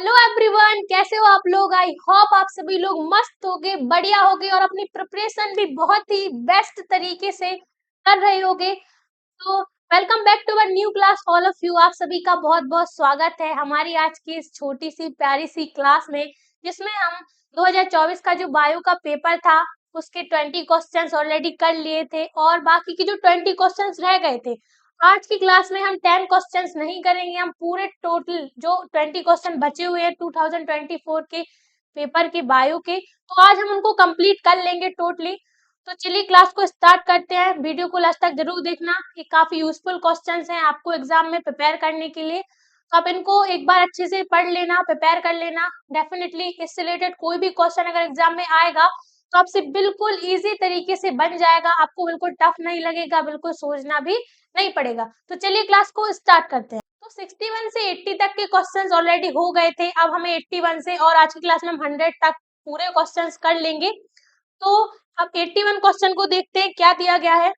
Hello everyone, कैसे हो आप लोग। आई होप आप सभी लोग मस्त होगे, बढ़िया होगे और अपनी प्रिपरेशन भी बहुत ही बेस्ट तरीके से कर रहे होगे। तो welcome back to our new class all of you. आप सभी का बहुत बहुत स्वागत है हमारी आज की इस छोटी सी प्यारी सी क्लास में, जिसमें हम 2024 का जो बायो का पेपर था उसके 20 क्वेश्चंस ऑलरेडी कर लिए थे और बाकी के जो 20 क्वेश्चंस रह गए थे। आज की क्लास में हम 10 क्वेश्चंस नहीं करेंगे, हम पूरे टोटल जो 20 क्वेश्चन बचे हुए हैं 2024 के पेपर के बायो के, तो आज हम उनको कंप्लीट कर लेंगे टोटली। तो चलिए क्लास को स्टार्ट करते हैं। वीडियो को लास्ट तक जरूर देखना, ये काफी यूजफुल क्वेश्चंस हैं आपको एग्जाम में प्रिपेयर करने के लिए। तो आप इनको एक बार अच्छे से पढ़ लेना, प्रिपेयर कर लेना। डेफिनेटली इससे रिलेटेड कोई भी क्वेश्चन अगर एग्जाम में आएगा तो आपसे बिल्कुल इजी तरीके से बन जाएगा, आपको बिल्कुल टफ नहीं लगेगा, बिल्कुल सोचना भी नहीं पड़ेगा। तो चलिए क्लास को स्टार्ट करते हैं। तो 61 से 80 तक के क्वेश्चंस ऑलरेडी हो गए थे, अब हमें 81 से और आज की क्लास में हम 100 तक पूरे क्वेश्चंस कर लेंगे। तो अब 81 क्वेश्चन को देखते हैं क्या दिया गया है।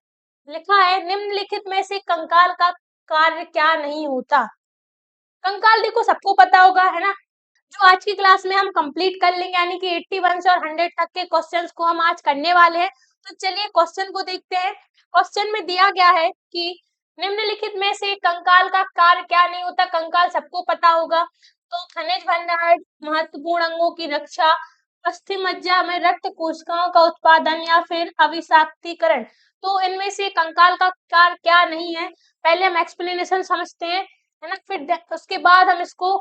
लिखा है निम्नलिखित में से कंकाल का कार्य क्या नहीं होता। कंकाल देखो सबको पता होगा, है ना, जो आज की क्लास में हम कंप्लीट कर लेंगे, यानी कि 81 से और 100 तक के क्वेश्चंस को हम आज करने वाले हैं। तो चलिए क्वेश्चन को देखते हैं। क्वेश्चन में दिया गया है कि निम्नलिखित में से कंकाल का कार्य क्या नहीं होता। कंकाल सबको पता होगा, तो खनिज भंडार, महत्वपूर्ण अंगों की रक्षा, अस्थि मज्जा में रक्त कोशिकाओं का उत्पादन या फिर अविषाक्तीकरण। तो इनमें से कंकाल का कार्य क्या नहीं है, पहले हम एक्सप्लेनेशन समझते हैं, है ना, फिर उसके बाद हम इसको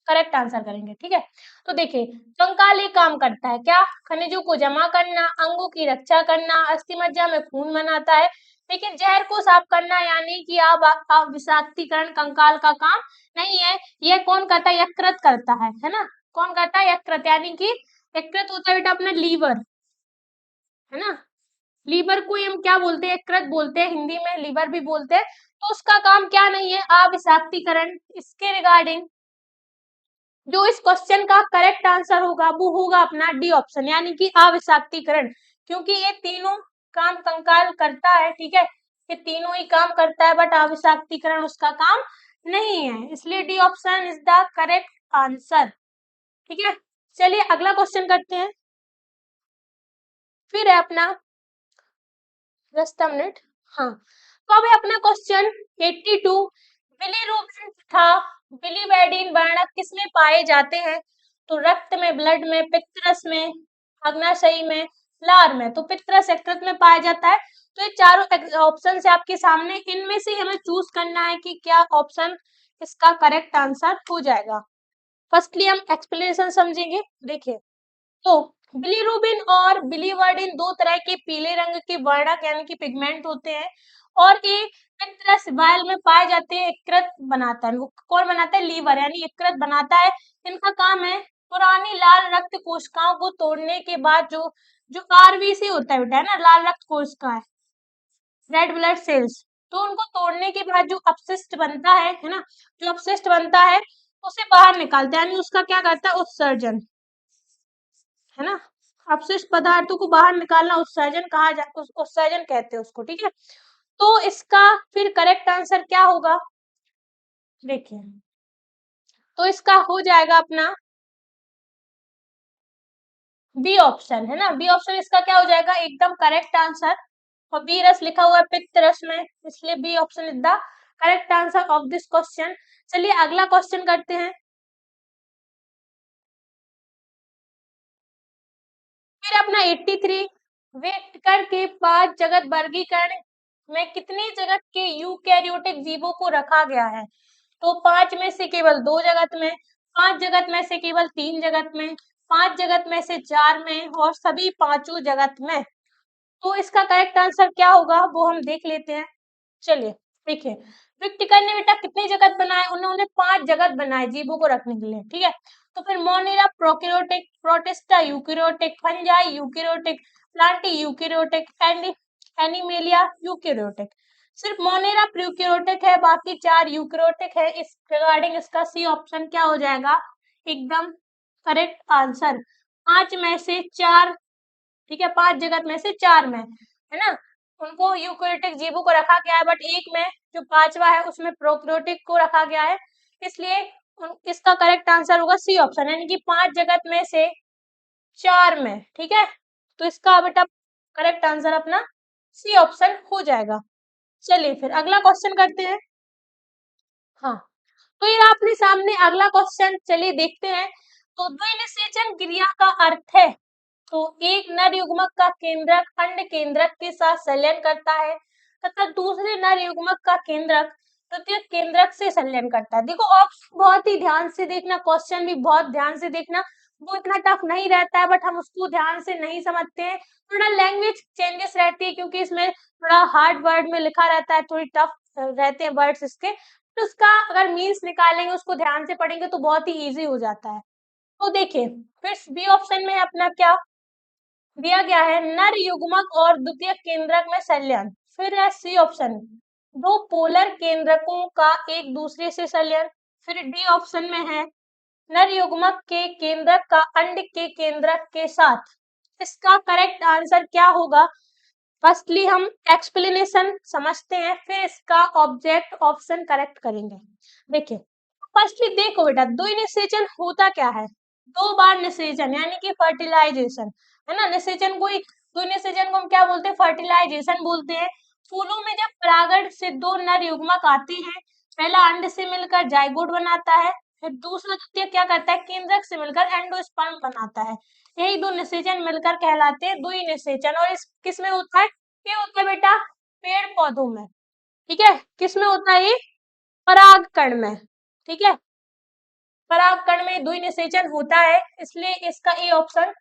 करेक्ट आंसर करेंगे। ठीक है, तो देखिए कंकाल ये काम करता है क्या, खनिजों को जमा करना, अंगों की रक्षा करना, अस्थि मज्जा में खून बनाता है, लेकिन जहर को साफ करना यानी कि अविषाक्तीकरण कंकाल का काम नहीं है। यह कौन करता है, यकृत करता है ना। कौन करता है, यकृत, यानी कि यकृत होता है बेटा अपना लीवर, है ना। लीवर को हम क्या बोलते हैं, यकृत बोलते हैं, हिंदी में लीवर भी बोलते हैं। तो उसका काम क्या नहीं है, अविषाक्तीकरण। इसके रिगार्डिंग जो इस क्वेश्चन का करेक्ट आंसर होगा वो होगा अपना डी ऑप्शन, यानी कि अविषाक्तीकरण, क्योंकि ये तीनों काम कंकाल करता है। ठीक है, ये तीनों ही काम करता है, बट अविषाक्तीकरण उसका काम नहीं है, इसलिए D option is the correct answer. ठीक है, चलिए अगला क्वेश्चन करते हैं। फिर है अपना मिनट, हाँ, तो अब है अपना क्वेश्चन 82। बिलीरुबिन तथा बिलीवर्डिन वर्णक किसमें पाए जाते हैं। तो रक्त में, ब्लड में, पित्तरस में, अग्नाशयी में, लार में। तो पित्तरस, यकृत में पाया जाता है। तो ये चारों ऑप्शन है आपके सामने, इनमें से हमें चूज करना है कि क्या ऑप्शन इसका करेक्ट आंसर हो जाएगा। फर्स्टली हम एक्सप्लेनेशन समझेंगे। देखिए, तो बिलीरुबिन और बिलीवर्डिन दो तरह के पीले रंग के वर्णक यानी कि पिगमेंट होते हैं और ये पित्तरस वायल में पाए जाते हैं। यकृत बनाता है, वो कौन बनाता है, लीवर, यानी यकृत बनाता है। इनका काम है पुरानी लाल रक्त कोशिकाओं को तोड़ने के बाद जो जो आरबीसी होता है बेटा, है ना, लाल रक्त कोशिका, रेड ब्लड सेल्स, तो उनको तोड़ने के बाद जो अपशिष्ट बनता है ना, जो अपशिष्ट बनता है उसे बाहर निकालते हैं, यानी उसका क्या करता है, उत्सर्जन, है ना। अपशिष्ट पदार्थों को बाहर निकालना उत्सर्जन कहा जाता है, उत्सर्जन कहते हैं उसको। ठीक है, तो इसका फिर करेक्ट आंसर क्या होगा, देखिए, तो इसका हो जाएगा अपना बी ऑप्शन, है ना। बी ऑप्शन इसका क्या हो जाएगा, एकदम करेक्ट आंसर। और बी रस लिखा हुआ है पित्त रस में, इसलिए B option is the correct answer of this question. चलिए अगला क्वेश्चन करते हैं। फिर अपना 83, वेक्टर के 5 जगत वर्गीकरण में कितनी जगत के यूकैरियोटिक जीवों को रखा गया है। तो 5 में से केवल 2 जगत में, 5 जगत में से केवल 3 जगत में, 5 जगत में से 4 में और सभी पांचों जगत में। तो इसका करेक्ट आंसर क्या होगा वो हम देख लेते हैं। चलिए देखिए, विक्टिकर ने बेटा कितनी जगत बनाए, उन्होंने 5 जगत बनाए जीवों को रखने के लिए। ठीक है, तो फिर Monera prokaryotic, protista eukaryotic, fungi eukaryotic, Plantae eukaryotic and animalia eukaryotic. सिर्फ मोनेरा प्रोकैरियोटिक है, बाकी 4 यूकैरियोटिक है। इस रिगार्डिंग इसका सी ऑप्शन क्या हो जाएगा, एकदम करेक्ट आंसर। 5 में से 4, ठीक है, 5 जगत में से 4 में, है ना, उनको यूकैरियोटिक जीवों को रखा गया है, बट एक में जो 5वां है उसमें प्रोकैरियोटिक को रखा गया है, इसलिए इसका करेक्ट आंसर होगा सी ऑप्शन, यानी कि 5 जगत में से 4 में। ठीक है, तो इसका बेटा करेक्ट आंसर अपना सी ऑप्शन हो जाएगा। चलिए फिर अगला क्वेश्चन करते हैं। हाँ, तो ये आपने सामने अगला क्वेश्चन, चलिए देखते हैं। तो द्विनिषेचन क्रिया का अर्थ है, तो एक नर युग्मक का केंद्रक अंड केंद्रक के साथ संलयन करता है तथा दूसरे नर युग्मक का केंद्रक तृतीयक केंद्रक से संलयन करता है। देखो ऑप्शन बहुत ही ध्यान से देखना, क्वेश्चन भी बहुत ध्यान से देखना, वो इतना टफ नहीं रहता है, बट हम उसको ध्यान से नहीं समझते हैं, थोड़ा लैंग्वेज चेंजेस रहती है, क्योंकि इसमें थोड़ा हार्ड वर्ड में लिखा रहता है, थोड़ी टफ रहते हैं वर्ड्स इसके, तो उसका अगर मीन्स निकालेंगे, उसको ध्यान से पढ़ेंगे तो बहुत ही इजी हो जाता है। तो देखिए फिर बी ऑप्शन में अपना क्या दिया गया है, नर युग्मक और द्वितीयक केंद्रक में संलयन। फिर है सी ऑप्शन, दो पोलर केंद्रकों का एक दूसरे से संलयन। फिर डी ऑप्शन में है नर युग्मक के केंद्रक का अंड के केंद्रक के साथ। इसका करेक्ट आंसर क्या होगा, फर्स्टली हम एक्सप्लेनेशन समझते हैं, फिर इसका ऑब्जेक्ट ऑप्शन करेक्ट करेंगे। देखिए फर्स्टली देखो बेटा, द्विनिषेचन होता क्या है, 2 बार निषेचन यानी कि फर्टिलाइजेशन, है ना। निषेचन को द्विनिषेचन को हम क्या बोलते हैं, फर्टिलाइजेशन बोलते हैं। फूलों में जब परागण से 2 नर युग्मक आते हैं, पहला अंड से मिलकर जाइगोट बनाता है, फिर दूसरा द्वितीय क्या करता है, केंद्रक से मिलकर एंडोस्पर्म बनाता है। यही 2 निषेचन मिलकर कहलाते हैं द्विनिषेचन। और इस किस में होता है, ये होता है बेटा पेड़ पौधों में। ठीक है, किस में होता है ये, परागकण में। ठीक है, परागकण में द्विनिषेचन होता है, इसलिए इसका ए ऑप्शन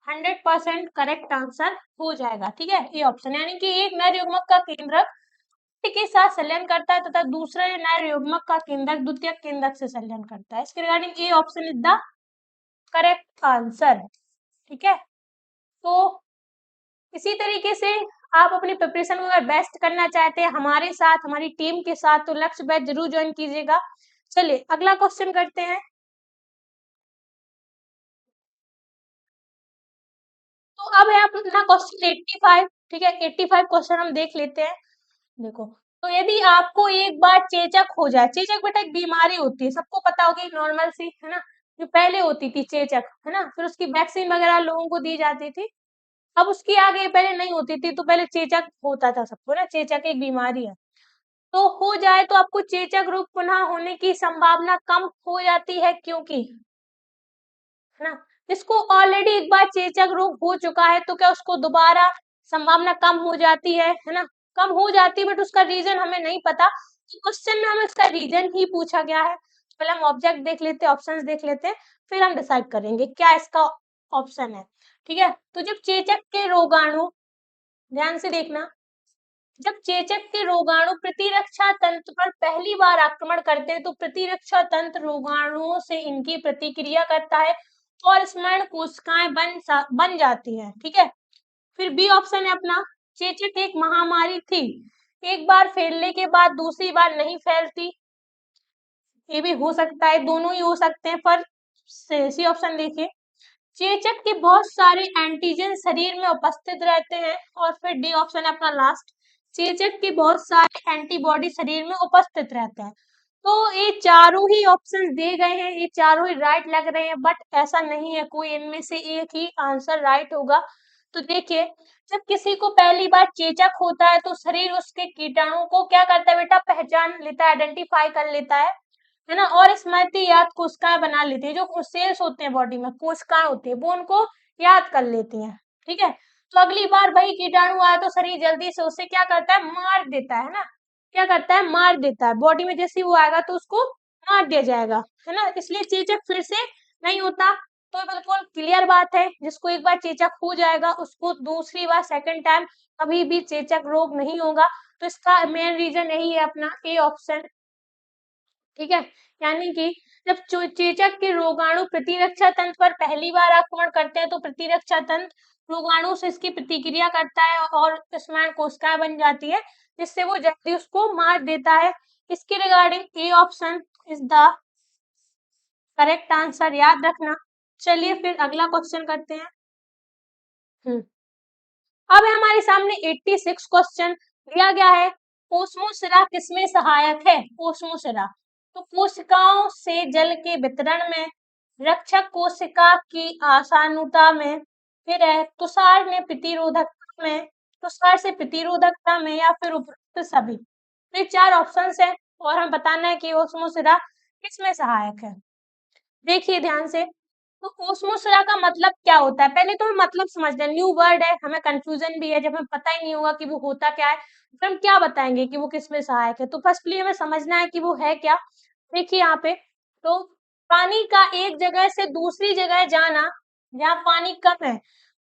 100% करेक्ट आंसर हो जाएगा। ठीक है, ए ऑप्शन, यानी कि एक नर युग्मक का केंद्रक के साथ संलयन करता है तथा दूसरा नर युग्मक का केंद्रक द्वितीयक केंद्रक से संलयन करता है। इसके regarding A option is the correct answer. ठीक है, तो इसी तरीके से आप अपनी प्रिपरेशन को अगर बेस्ट करना चाहते हैं हमारे साथ, हमारी टीम के साथ, तो लक्ष्य बैच जरूर ज्वाइन कीजिएगा। चलिए अगला क्वेश्चन करते हैं। तो अब है अपना क्वेश्चन 85। ठीक है, 85 क्वेश्चन हम देख लेते हैं। देखो, तो यदि आपको एक बार चेचक हो जाए, चेचक बेटा एक बीमारी होती है, सबको पता होगी, नॉर्मल सी, है ना, जो पहले होती थी चेचक, है ना, फिर उसकी वैक्सीन वगैरह लोगों को दी जाती थी। अब उसकी आगे पहले नहीं होती थी, तो पहले चेचक होता था सबको ना, चेचक एक बीमारी है। तो हो जाए तो आपको चेचक रोग पुनः होने की संभावना कम हो जाती है, क्योंकि, है ना, जिसको ऑलरेडी एक बार चेचक रोग हो चुका है, तो क्या उसको दोबारा संभावना कम हो जाती है ना, कम हो जाती है, बट उसका रीजन हमें नहीं पता। तो क्वेश्चन में हमें इसका रीजन ही पूछा गया है। पहले हम ऑब्जेक्ट देख लेते हैं, ऑप्शंस देख लेते हैं, फिर हम डिसाइड करेंगे क्या इसका ऑप्शन है। ठीक है, तो जब चेचक के रोगाणु, ध्यान से देखना, जब चेचक के रोगाणु प्रतिरक्षा तंत्र पर पहली बार आक्रमण करते हैं, तो प्रतिरक्षा तंत्र रोगाणुओं से इनकी प्रतिक्रिया करता है और स्मरण कोशिकाएं बन जाती हैं। ठीक है, फिर बी ऑप्शन है अपना, चेचक एक महामारी थी, एक बार फैलने के बाद दूसरी बार नहीं फैलती, ये भी हो सकता है, दोनों ही हो सकते हैं। पर सी ऑप्शन देखिए, चेचक के बहुत सारे एंटीजन शरीर में उपस्थित रहते हैं। और फिर डी ऑप्शन है अपना लास्ट, चेचक के बहुत सारे एंटीबॉडी शरीर में उपस्थित रहते हैं। तो ये चारों ही ऑप्शन दिए गए हैं, ये चारों ही राइट लग रहे हैं, बट ऐसा नहीं है कोई इनमें से एक ही आंसर राइट होगा। तो देखिए, जब किसी को पहली बार चेचक होता है, तो शरीर उसके कीटाणु को क्या करता है बेटा, पहचान लेता है, आइडेंटिफाई कर लेता है ना, और स्मृति याद कोशिकाएं बना लेती है, जो सेल्स होते हैं बॉडी में, कोशिकाएं होती है, वो उनको याद कर लेती हैं। ठीक है, तो अगली बार वही कीटाणु आया तो शरीर जल्दी से उसे क्या करता है, मार देता है ना, क्या करता है, मार देता है, बॉडी में जैसे वो आएगा तो उसको मार दिया जाएगा, है ना, इसलिए चेचक फिर से नहीं होता। तो बिल्कुल क्लियर बात है, जिसको एक बार चेचक हो जाएगा उसको दूसरी बार, सेकंड टाइम कभी भी चेचक रोग नहीं होगा। तो इसका मेन रीजन यही है अपना ए ऑप्शन। ठीक है, यानी कि जब चेचक के रोगाणु प्रतिरक्षा तंत्र पर पहली बार आक्रमण करते हैं, तो प्रतिरक्षा तंत्र रोगाणु से इसकी प्रतिक्रिया करता है और स्मरण कोशिकाएं बन जाती है, जिससे वो जल्दी उसको मार देता है। इसके regarding A option is the correct answer, याद रखना। चलिए फिर अगला क्वेश्चन करते हैं। अब है हमारे सामने 86 क्वेश्चन दिया गया है, ओस्मोसिरा किसमें सहायक है, ओस्मोसिरा तो कोशिकाओं से जल के वितरण में, रक्षक कोशिका की आसानुता में, फिर है तुषार ने प्रतिरोधकता में, तुषार से प्रतिरोधकता में, या फिर उपरोक्त सभी। तो ये 4 ऑप्शंस है और हमें बताना है कि ओस्मोसिरा किसमें सहायक है। देखिए ध्यान से, तो ओस्मोसिरा का मतलब क्या होता है, पहले तो हम मतलब समझ लें। न्यू वर्ड है, हमें कंफ्यूजन भी है, जब हमें पता ही नहीं होगा कि वो होता क्या है, फिर हम क्या बताएंगे कि वो किसमें सहायक है। तो फर्स्टली हमें समझना है कि वो है क्या। देखिए यहाँ पे, तो पानी का एक जगह से दूसरी जगह जाना, जहाँ पानी कम है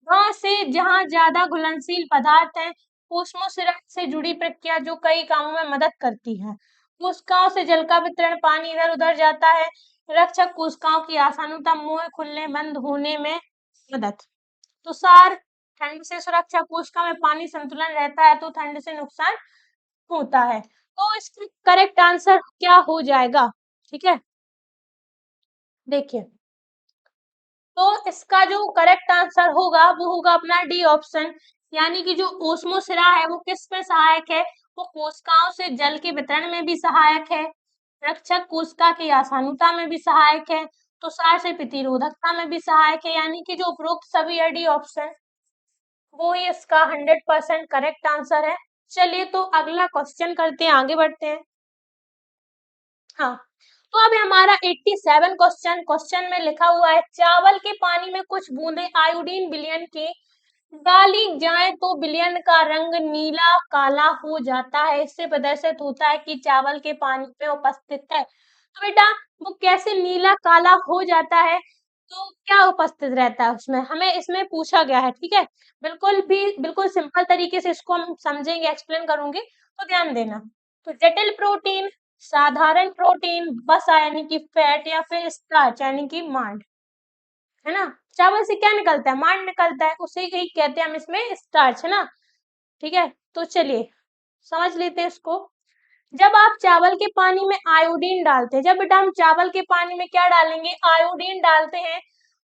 वहां से जहाँ ज्यादा घुलनशील पदार्थ है, ओस्मोसिरा से जुड़ी प्रक्रिया जो कई कामों में मदद करती है। कोशिकाओं से जल का वितरण, पानी इधर उधर जाता है, रक्षक कोशिकाओं की आसानुता, मुंह खुलने बंद होने में मदद। तुषार, ठंड से सुरक्षा, कोशिका में पानी संतुलन रहता है तो ठंड से नुकसान होता है। तो इसका करेक्ट आंसर क्या हो जाएगा, ठीक है। देखिए, तो इसका जो करेक्ट आंसर होगा वो होगा अपना डी ऑप्शन, यानी कि जो ओस्मोसिरा है वो किस में सहायक है, वो कोशिकाओं से जल के वितरण में भी सहायक है, रक्षक कोशिका की आसानुता में भी सहायक है, तुषार से प्रतिरोधकता में भी सहायक है, यानी कि जो उपरोक्त सभी है डी ऑप्शन, वो ही इसका 100% करेक्ट आंसर है। चलिए तो अगला क्वेश्चन करते हैं, आगे बढ़ते हैं। हाँ, तो अब हमारा 87 क्वेश्चन में लिखा हुआ है, चावल के पानी में कुछ बूंदे आयोडीन विलयन की डाली जाए तो विलयन का रंग नीला काला हो जाता है, इससे प्रदर्शित होता है कि चावल के पानी में उपस्थित है। तो बेटा वो कैसे नीला काला हो जाता है, तो क्या उपस्थित रहता है उसमें, हमें इसमें पूछा गया है, ठीक है। बिल्कुल सिंपल तरीके से इसको हम समझेंगे, एक्सप्लेन करूंगी, तो ध्यान देना। तो जटिल प्रोटीन, साधारण प्रोटीन, वसा यानी कि फैट, या फिर स्टार्च यानी कि मांड, है ना। चावल से क्या निकलता है, मांड निकलता है, उसे ही कहते हैं हम इसमें स्टार्च, है ना। ठीक है, तो चलिए समझ लेते हैं इसको। जब आप चावल के पानी में आयोडीन डालते हैं, जब बेटा हम चावल के पानी में क्या डालेंगे, आयोडीन डालते हैं,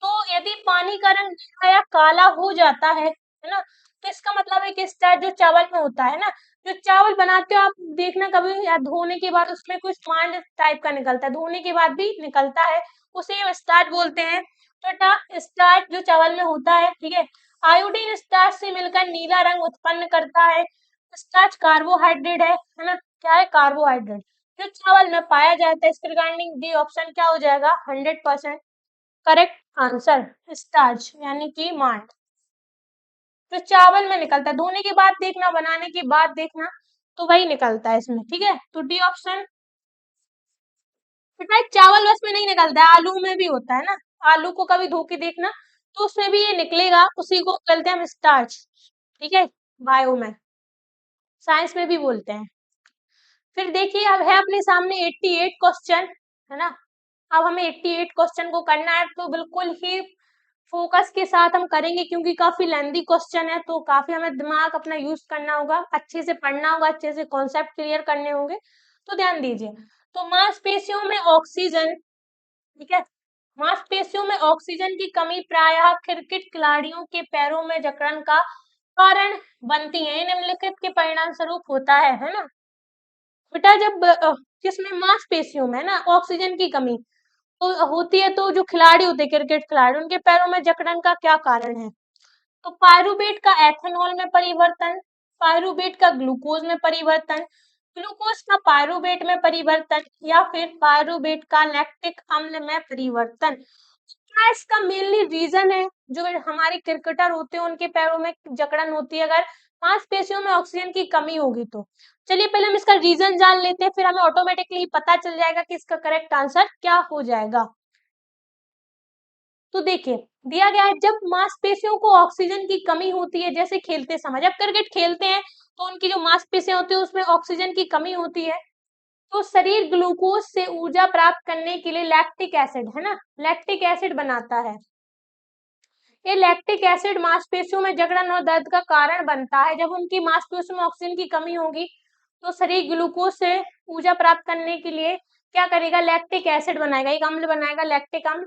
तो यदि पानी का रंग नीला या काला हो जाता है ना, तो इसका मतलब है कि स्टार्च जो चावल में होता है ना, जो चावल बनाते हो आप देखना कभी, या धोने के बाद उसमें कुछ मांड टाइप का निकलता है, धोने के बाद भी निकलता है, उसे हम स्टार्च बोलते हैं। तो बेटा स्टार्च जो चावल में होता है, ठीक है, आयोडीन स्टार्च से मिलकर नीला रंग उत्पन्न करता है। स्टार्च कार्बोहाइड्रेट है ना, क्या है, कार्बोहाइड्रेट जो चावल में पाया जाता है। इसके रिगार्डिंग डी ऑप्शन क्या हो जाएगा, 100% करेक्ट आंसर, स्टार्च यानी कि मांड जो चावल में निकलता है, धोने के बाद देखना, बनाने के बाद देखना, तो वही निकलता है इसमें, ठीक है। तो डी ऑप्शन, बेटा चावल बस में नहीं निकलता है, आलू में भी होता है ना, आलू को कभी धो के देखना, तो उसमें भी ये निकलेगा, उसी को बोलते हैं हम स्टार्च, ठीक है, बायो में, साइंस में भी बोलते हैं। फिर देखिए अब है अपने सामने 88 क्वेश्चन, है ना। अब हमें 88 क्वेश्चन को करना है, तो बिल्कुल ही फोकस के साथ हम करेंगे, क्योंकि काफी लेंदी क्वेश्चन है, तो काफी हमें दिमाग अपना यूज करना होगा, अच्छे से पढ़ना होगा, अच्छे से कॉन्सेप्ट क्लियर करने होंगे, तो ध्यान दीजिए। तो मांसपेशियों में ऑक्सीजन, ठीक है, मांसपेशियों में ऑक्सीजन की कमी प्रायः क्रिकेट खिलाड़ियों के पैरों में जकड़न का कारण बनती है, निम्नलिखित के परिणाम स्वरूप होता है ना। बेटा जब किसमें, मांसपेशियों में ना ऑक्सीजन की कमी तो होती है, तो जो खिलाड़ी होते हैं क्रिकेट खिलाड़ी, उनके पैरों में जकड़न का क्या कारण है, तो पायरुवेट का एथेनॉल में परिवर्तन, पायरुवेट का ग्लूकोज में परिवर्तन, ग्लूकोज का पायरुवेट में परिवर्तन, या फिर पायरुवेट का लैक्टिक अम्ल में परिवर्तन। क्या इसका मेनली रीजन है, जो हमारे क्रिकेटर होते हैं उनके पैरों में जकड़न होती है अगर मांसपेशियों में ऑक्सीजन की कमी होगी तो। चलिए पहले हम इसका रीजन जान लेते हैं, फिर हमें ऑटोमेटिकली पता चल जाएगा कि इसका करेक्ट आंसर क्या हो जाएगा। तो देखिए दिया गया है, जब मांसपेशियों को ऑक्सीजन की कमी होती है, जैसे खेलते समय, जब क्रिकेट खेलते हैं तो उनकी जो मांसपेशियां होती है उसमें ऑक्सीजन की कमी होती है, तो शरीर ग्लूकोज से ऊर्जा प्राप्त करने के लिए लैक्टिक एसिड, है ना, लैक्टिक एसिड बनाता है। ये लैक्टिक एसिड मांसपेशियों में जकड़न और दर्द का कारण बनता है। जब उनकी मांसपेशियों में ऑक्सीजन की कमी होगी तो शरीर ग्लूकोज से ऊर्जा प्राप्त करने के लिए क्या करेगा, लैक्टिक एसिड बनाएगा, एक अम्ल बनाएगा, लैक्टिक अम्ल,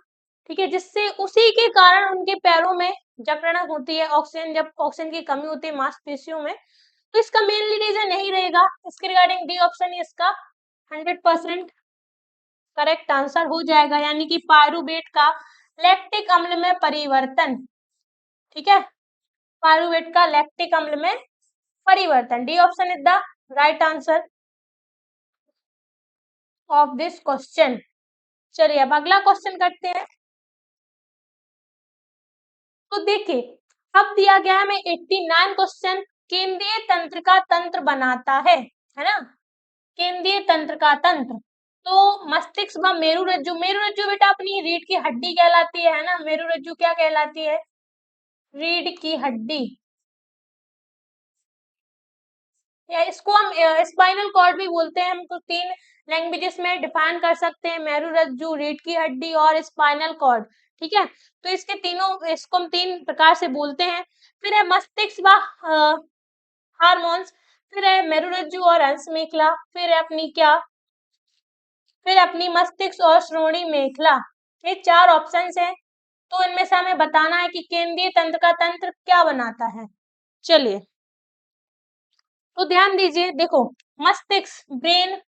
ठीक है, जिससे उसी के कारण उनके पैरों में जकड़न होती है, ऑक्सीजन, जब ऑक्सीजन की कमी होती है मांसपेशियों में, तो इसका मेनली रीजन यही रहेगा। इसके रिगार्डिंग डी ऑप्शन इसका 100% करेक्ट आंसर हो जाएगा, यानी कि पायरुवेट का लैक्टिक अम्ल में परिवर्तन। ठीक है, पायरुवेट का लैक्टिक अम्ल में परिवर्तन। D option is the right answer of this question. चलिए अब अगला क्वेश्चन करते हैं। तो देखिए, अब दिया गया है हमें 89 क्वेश्चन, केंद्रीय तंत्र का तंत्र बनाता है ना, केंद्रीय तंत्र का तंत्र। तो मस्तिष्क व मेरुरज्जु, मेरुरज्जु बेटा अपनी रीढ़ की हड्डी कहलाती है ना, मेरुरज्जु क्या कहलाती है, रीढ़ की हड्डी, या इसको हम स्पाइनल कॉर्ड भी बोलते हैं। हमको तीन लैंग्वेजेस में डिफाइन कर सकते हैं, मेरुरज्जु, रीढ़ की हड्डी और स्पाइनल कॉर्ड। ठीक है, तो इसके तीनों, इसको हम तीन प्रकार से बोलते हैं। फिर है मस्तिष्क व हार्मोन्स, फिर है मेरुरज्जु और अंश मेखला, फिर है अपनी क्या, फिर अपनी मस्तिष्क और श्रोणि मेखला। ये चार ऑप्शंस हैं, तो इनमें से हमें बताना है कि केंद्रीय तंत्र का तंत्र क्या बनाता है। चलिए तो ध्यान दीजिए, देखो मस्तिष्क, ब्रेन,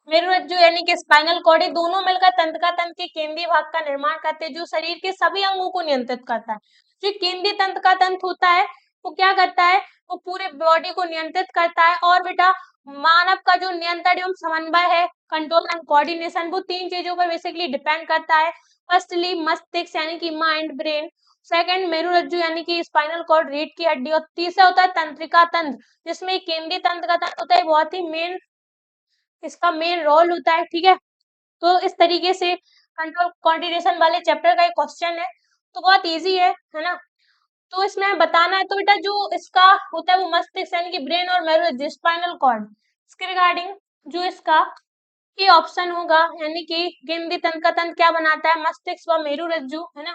मेरुरज्जु यानी कि स्पाइनल कॉर्ड, दोनों मिलकर तंत्र का तंत्र के केंद्रीय भाग का निर्माण करते हैं, जो शरीर के सभी अंगों को नियंत्रित करता है। जो केंद्रीय तंत्र का तंत्र होता है वो क्या करता है, वो पूरे बॉडी को नियंत्रित करता है। और बेटा मानव का जो नियंत्रण एवं समन्वय है, कंट्रोल एंड कोऑर्डिनेशन, वो तीन चीजों पर बेसिकली डिपेंड करता है। फर्स्टली मस्तिष्क यानी कि माइंड, ब्रेन, सेकंड मेरुरज्जु यानी कि स्पाइनल कॉर्ड, रीढ़ की हड्डी, और तीसरा होता है तंत्रिका तंत्र, जिसमें केंद्रीय तंत्र का तंत्र होता है, बहुत ही मेन, इसका मेन रोल होता है। ठीक है, तो इस तरीके से कंट्रोल कोऑर्डिनेशन वाले चैप्टर का एक क्वेश्चन है, तो बहुत इजी है ना। तो इसमें हमें बताना है, तो बेटा जो इसका होता है वो मस्तिष्क यानी कि ब्रेन और मेरुरज्जु, स्पाइनल कॉर्ड, इसके रिगार्डिंग जो इसका ये ऑप्शन होगा, यानी कि केंद्रीय तंत्र का तंत्र क्या बनाता है, मस्तिष्क व मेरुरज्जु, है ना।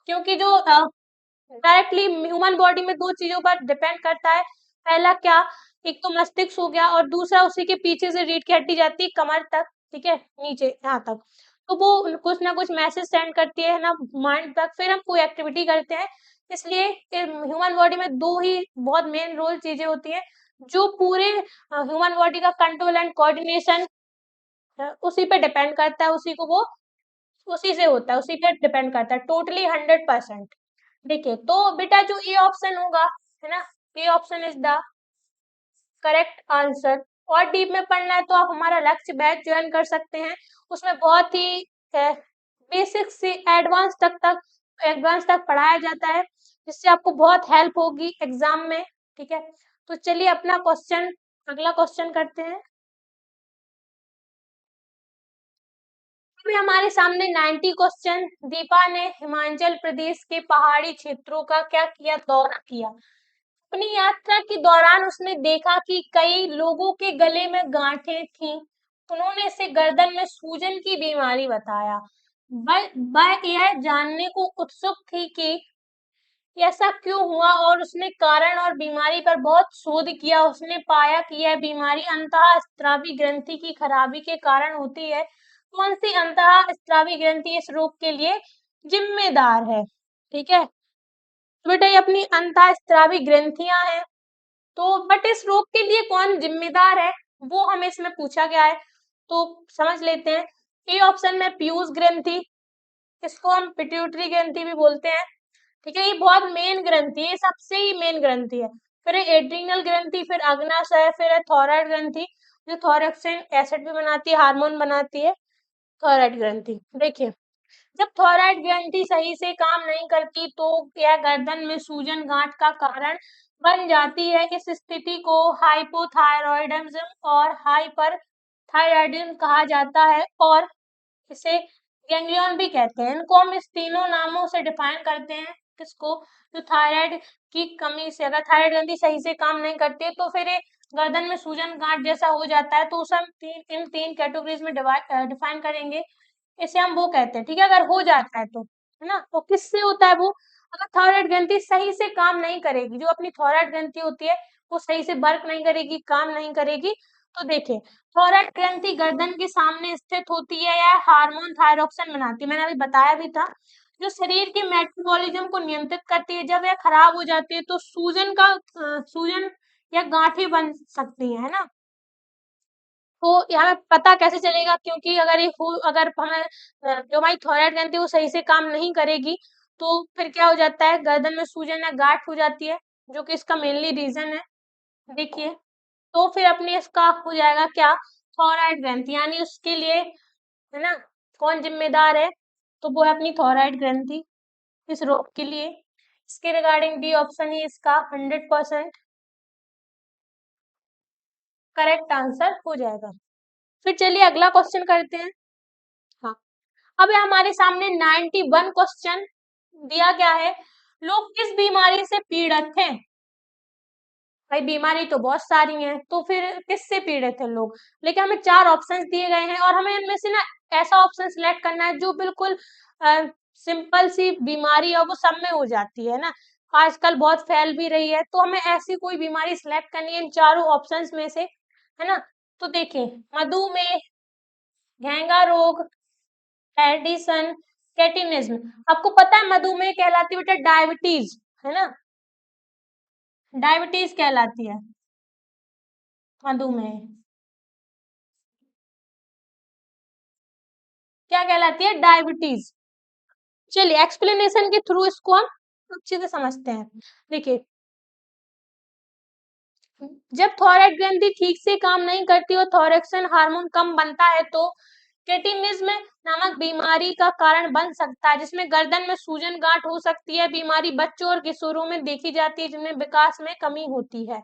क्योंकि जो डायरेक्टली ह्यूमन बॉडी में दो चीजों पर डिपेंड करता है, पहला क्या, एक तो मस्तिष्क हो गया, और दूसरा उसी के पीछे से रीढ़ की हड्डी जाती है कमर तक, ठीक है, नीचे यहाँ तक, तो वो कुछ ना कुछ मैसेज सेंड करती है ना माइंड तक, फिर हम कोई एक्टिविटी करते हैं। इसलिए ह्यूमन बॉडी में दो ही बहुत मेन रोल चीजें होती है, जो पूरे ह्यूमन बॉडी का कंट्रोल एंड कोऑर्डिनेशन उसी पे डिपेंड करता है, उसी को वो उसी से होता है, उसी पे डिपेंड करता है टोटली 100%। देखिए तो बेटा जो ए ऑप्शन होगा, है ना, A option is the correct answer. और डीप में पढ़ना है तो आप हमारा लक्ष्य बैच ज्वाइन कर सकते हैं, उसमें बहुत ही बेसिक से एडवांस तक पढ़ाया जाता है, जिससे आपको बहुत हेल्प होगी एग्जाम में। ठीक है, तो चलिए अपना क्वेश्चन, अगला क्वेश्चन करते हैं। अभी हमारे सामने 90 क्वेश्चन। दीपा ने हिमाचल प्रदेश के पहाड़ी क्षेत्रों का क्या किया, दौरा किया। अपनी यात्रा के दौरान उसने देखा कि कई लोगों के गले में गांठें थीं। उन्होंने इसे गर्दन में सूजन की बीमारी बताया। वह यह जानने को उत्सुक थी कि ऐसा क्यों हुआ, और उसने कारण और बीमारी पर बहुत शोध किया। उसने पाया कि यह बीमारी अंतःस्रावी ग्रंथि की खराबी के कारण होती है। कौन सी अंतःस्रावी ग्रंथि इस रोग के लिए जिम्मेदार है। ठीक है, तो बेटा ये अपनी अंतःस्रावी ग्रंथियां हैं, तो बट इस रोग के लिए कौन जिम्मेदार है वो हमें इसमें पूछा गया है, तो समझ लेते हैं। ए ऑप्शन में पीयूष ग्रंथि, इसको हम पिट्यूटरी ग्रंथि भी बोलते हैं। ठीक है, ये बहुत मेन ग्रंथि है, सबसे ही मेन ग्रंथि है। फिर एड्रीनल ग्रंथि, फिर अग्नाशय, फिर है थायराइड ग्रंथि, जो थायरोक्सिन एसिड भी बनाती है, हार्मोन बनाती है, थायराइड ग्रंथि। देखिए जब थायराइड ग्रंथि सही से काम नहीं करती तो यह गर्दन में सूजन गांठ का कारण बन जाती है। इस स्थिति को हाइपोथायरॉयडिज्म और हाइपर थायराइडिज्म कहा जाता है, और इसे गैंग्लियन भी कहते हैं। इनको हम इस तीनों नामों से डिफाइन करते हैं। किसको, जो थायराइड की कमी से, अगर थायराइड ग्रंथि सही से काम नहीं करती है तो फिर ये गर्दन में सूजन गांठ जैसा हो जाता है, तो उसे हम इन तीन कैटेगरीज में डिफाइन करेंगे। इसे हम वो कहते हैं। ठीक है, अगर हो जाता है तो, है ना, तो किससे होता है वो, अगर थायराइड ग्रंथि सही से काम नहीं करेगी, जो अपनी थायराइड ग्रंथि होती है वो सही से वर्क नहीं करेगी, काम नहीं करेगी, तो देखिए थायराइड ग्रंथि गर्दन के सामने स्थित होती है, या हार्मोन थायरोक्सिन बनाती है, मैंने अभी बताया भी था, जो शरीर के मेटाबॉलिज्म को नियंत्रित करती है। जब यह खराब हो जाती है तो सूजन या गांठें बन सकती है ना। तो ये हमें पता कैसे चलेगा, क्योंकि अगर हमें जो हमारी थायराइड ग्रंथि वो सही से काम नहीं करेगी तो फिर क्या हो जाता है, गर्दन में सूजन या गांठ हो जाती है, जो कि इसका मेनली रीजन है। देखिए, तो फिर अपने इसका हो जाएगा क्या, थायराइड ग्रंथि, यानी उसके लिए है ना कौन जिम्मेदार है, तो वो है अपनी थायराइड ग्रंथि इस रोग के लिए। इसके रिगार्डिंग डी ऑप्शन ही इसका 100% करेक्ट आंसर हो जाएगा। फिर चलिए अगला क्वेश्चन करते हैं। हाँ, अब हमारे सामने 91 क्वेश्चन दिया गया है, लोग किस बीमारी से पीड़ित हैं। भाई बीमारी तो बहुत सारी हैं, तो फिर किससे पीड़ित है लोग, लेकिन हमें 4 ऑप्शंस दिए गए हैं और हमें इनमें से ना ऐसा ऑप्शन सिलेक्ट करना है जो बिल्कुल सिंपल सी बीमारी है और वो सब में हो जाती है ना, आजकल बहुत फैल भी रही है, तो हमें ऐसी कोई बीमारी सिलेक्ट करनी है इन चारों ऑप्शंस में से, है ना। तो देखिए, मधुमेह, घेंगा रोग, एडिसन, कैटिनिज्म। आपको पता है मधुमेह कहलाती है बेटा डायबिटीज, है ना, डायबिटीज कहलाती है मधुमेह, क्या कहलाती है, डायबिटीज। चलिए एक्सप्लेनेशन के थ्रू इसको हम अच्छे से समझते हैं। देखिए, जब थायराइड ग्रंथि ठीक से काम नहीं करती और थायरोक्सिन हार्मोन कम बनता है तो कैटिनिज्म नामक बीमारी का कारण बन सकता है, जिसमें गर्दन में सूजन गांठ हो सकती है। बीमारी बच्चों और किशोरों में देखी जाती है जिनमें विकास में कमी होती है।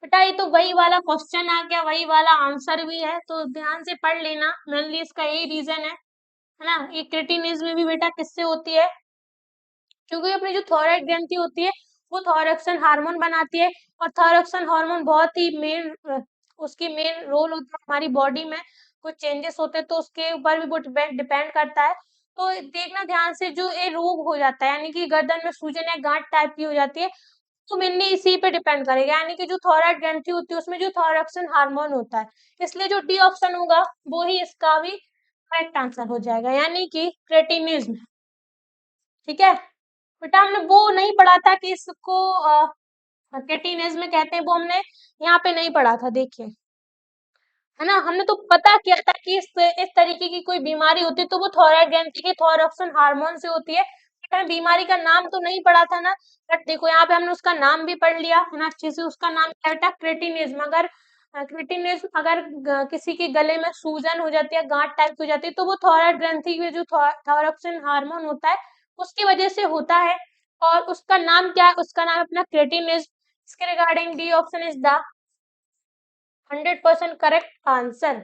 बेटा ये तो वही वाला क्वेश्चन आ गया, वही वाला आंसर भी है, तो ध्यान से पढ़ लेना, मेनली इसका यही रीजन है ना। ये क्रेटिनिज्म भी बेटा किससे होती है, क्योंकि अपनी जो थायराइड ग्रंथि होती है वो थायरोक्सिन हार्मोन बनाती है, और थायरोक्सिन हार्मोन बहुत ही उसकी मेन रोल होता है हमारी बॉडी में, कुछ चेंजेस होते हैं तो उसके ऊपर भी वो डिपेंड करता है। तो देखना ध्यान से, जो ये रोग हो जाता है यानी कि गर्दन में सूजन या गांठ टाइप की हो जाती है, तो मेनली इसी पे डिपेंड करेगा, यानी कि जो थायराइड ग्रंथि होती है उसमें जो थायरोक्सिन हार्मोन होता है, इसलिए जो डी ऑप्शन होगा वो ही इसका भी करेक्ट आंसर हो जाएगा, यानी कि क्रेटिनिज्म। ठीक है बेटा, हमने वो नहीं पढ़ा था कि इसको क्रेटिनिज्म कहते हैं, वो हमने यहाँ पे नहीं पढ़ा था, देखिए, है ना। हमने तो पता किया था कि इस तरीके की कोई बीमारी होती है तो वो थायराइड ग्रंथि के थायरोक्सिन हार्मोन से होती है, बट हमें बीमारी का नाम तो नहीं पढ़ा था ना। बट देखो यहाँ पे हमने उसका नाम भी पढ़ लिया है ना अच्छे से, उसका नाम क्या बेटा, क्रेटिनिज्म। अगर किसी के गले में सूजन हो जाती है, गांठ टाइप की हो जाती है, तो वो थायराइड ग्रंथि में जो थायरोक्सिन हार्मोन होता है उसकी वजह से होता है, और उसका नाम क्या है, उसका नाम अपना क्रेटिनिज्म। इसके regarding D option is the 100% correct answer.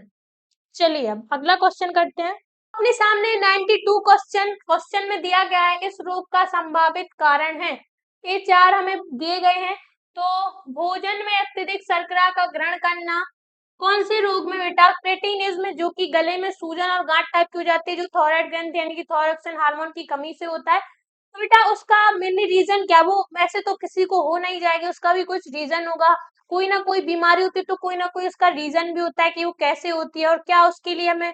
चलिए अब अगला क्वेश्चन करते हैं। अपने सामने 92 क्वेश्चन में दिया गया है, इस रोग का संभावित कारण है। ये 4 हमें दिए गए हैं, तो भोजन में अत्यधिक शर्करा का ग्रहण करना, कौन से रोग में बेटा, क्रेटिनिज्म, जो कि गले में सूजन और गांठ टाइप की हो जाती है, जो थायराइड ग्रंथि यानी कि थायरोक्सिन हार्मोन की कमी से होता है। तो बेटा उसका मेनली रीजन क्या, वो वैसे तो किसी को हो नहीं जाएगी, उसका भी कुछ रीजन होगा, कोई ना कोई बीमारी होती है तो कोई ना कोई उसका रीजन भी होता है कि वो कैसे होती है और क्या उसके लिए हमें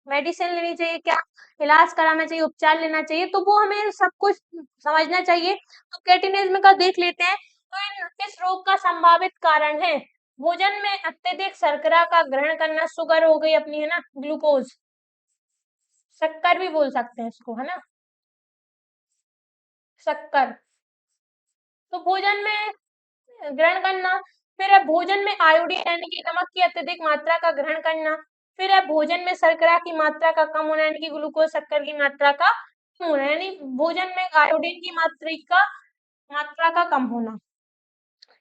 मेडिसिन लेनी चाहिए, क्या इलाज कराना चाहिए, उपचार लेना चाहिए, तो वो हमें सब कुछ समझना चाहिए। तो क्रेटिनिज्म का देख लेते हैं। तो इस रोग का संभावित कारण है भोजन में अत्यधिक शर्करा का ग्रहण करना, शुगर हो गई अपनी, है ना, ग्लूकोज, शक्कर भी बोल सकते हैं इसको, है ना, शक्कर। तो भोजन में ग्रहण करना, फिर है भोजन में आयोडीन यानी कि नमक की अत्यधिक मात्रा का ग्रहण करना, फिर है भोजन में शर्करा की मात्रा का कम होना यानी कि ग्लूकोज शक्कर की मात्रा का कम होना, यानी भोजन में आयोडीन की मात्रा का कम होना।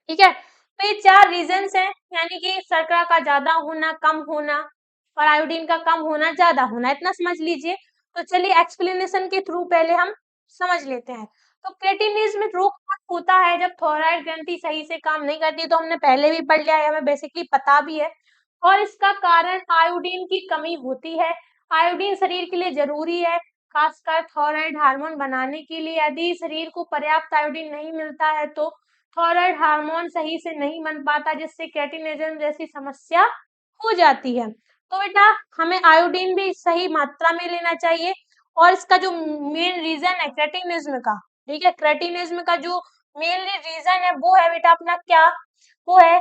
ठीक है, तो ये 4 रीजंस हैं, यानी कि शर्करा का ज्यादा होना, कम होना, और आयोडीन का कम होना, ज्यादा होना, इतना समझ लीजिए। तो चलिए एक्सप्लेनेशन के थ्रू पहले हम समझ लेते हैं। तो क्रेटिनिज्म रोग कब होता है, जब थायराइड ग्रंथि सही से काम नहीं करती, तो हमने पहले भी पढ़ लिया है, हमें बेसिकली पता भी है, और इसका कारण आयोडीन की कमी होती है। आयोडीन शरीर के लिए जरूरी है, खासकर थायराइड हार्मोन बनाने के लिए। यदि शरीर को पर्याप्त आयोडीन नहीं मिलता है तो थायराइड हार्मोन सही से नहीं बन पाता, जिससे क्रेटिनिज्म जैसी समस्या हो जाती है। तो बेटा हमें आयोडीन भी सही मात्रा में लेना चाहिए, और इसका जो मेन रीजन है क्रेटिनिज्म का, ठीक है, क्रेटिनिज्म का जो मेन रीजन है वो है बेटा अपना क्या, वो है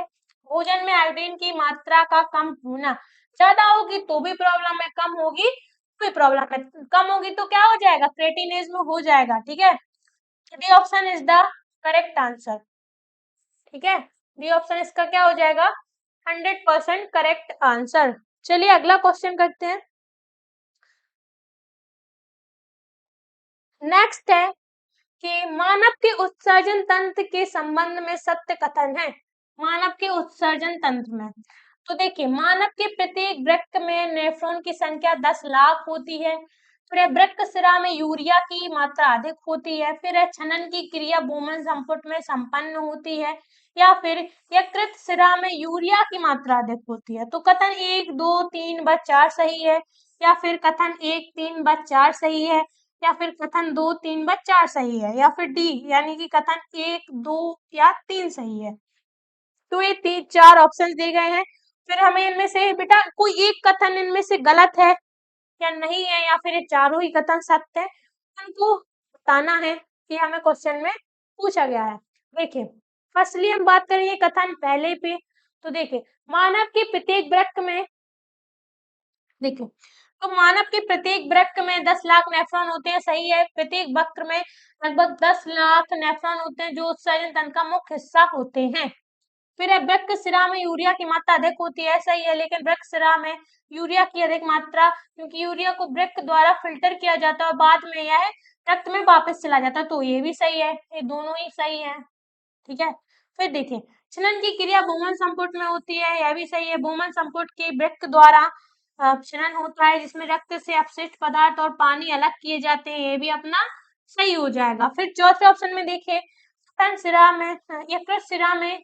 भोजन में आयोडीन की मात्रा का कम होना, ज्यादा होगी तो भी प्रॉब्लम है, कम होगी तो भी प्रॉब्लम है। कम होगी तो क्या हो जाएगा, क्रेटिनेज में हो जाएगा। ठीक है, D option is the correct answer. ठीक है, डी ऑप्शन इसका क्या हो जाएगा, 100% करेक्ट आंसर। चलिए अगला क्वेश्चन करते हैं। नेक्स्ट है कि मानव के उत्सर्जन तंत्र के संबंध में सत्य कथन है। मानव के उत्सर्जन तंत्र में तो देखिए, मानव के प्रत्येक वृक्क में नेफ्रॉन की संख्या 10 लाख होती है। फिर वृक्क शिरा में यूरिया की मात्रा अधिक होती है। फिर छनन की क्रिया बोमन संपुट में संपन्न होती है। या फिर यकृत शिरा में यूरिया की मात्रा अधिक होती है। तो कथन 1, 2, 3 व 4 सही है, या फिर कथन 1, 3 व 4 सही है, या फिर कथन 2, 3 व 4 सही है, या फिर डी यानी कि कथन 1, 2 या 3 सही है। तो ये 3-4 ऑप्शन दिए गए हैं। फिर हमें इनमें से बेटा कोई एक कथन इनमें से गलत है या नहीं है, या फिर ये चारों ही कथन सत्य है, हमको बताना है कि हमें क्वेश्चन में पूछा गया है। देखिए, फर्स्टली हम बात करेंगे कथन पहले पे। तो देखिए, मानव के प्रत्येक वृक्क में, देखिए तो मानव के प्रत्येक वृक्क में 10 लाख नेफ्रॉन होते हैं, सही है। प्रत्येक वक्र में लगभग 10 लाख नेफ्रॉन होते हैं, जो उत्सर्जन तंत्र का मुख्य हिस्सा होते हैं। फिर वृक्क शिरा में यूरिया की मात्रा अधिक होती है, सही है। लेकिन वृक्क शिरा में यूरिया की अधिक मात्रा, क्योंकि यूरिया को वृक्क द्वारा फिल्टर किया जाता है और बाद में यह रक्त में वापस चला जाता है, तो ये भी सही है। ये दोनों ही सही है। ठीक है, फिर देखिए, छनन की क्रिया बोमन संपुट में होती है, यह भी सही है। बोमन संपुट के वृक्क द्वारा छनन होता है, जिसमें रक्त से अपशिष्ट पदार्थ और पानी अलग किए जाते हैं, ये भी अपना सही हो जाएगा। फिर चौथे ऑप्शन में देखिए, स्तन शिरा में, यकृत शिरा में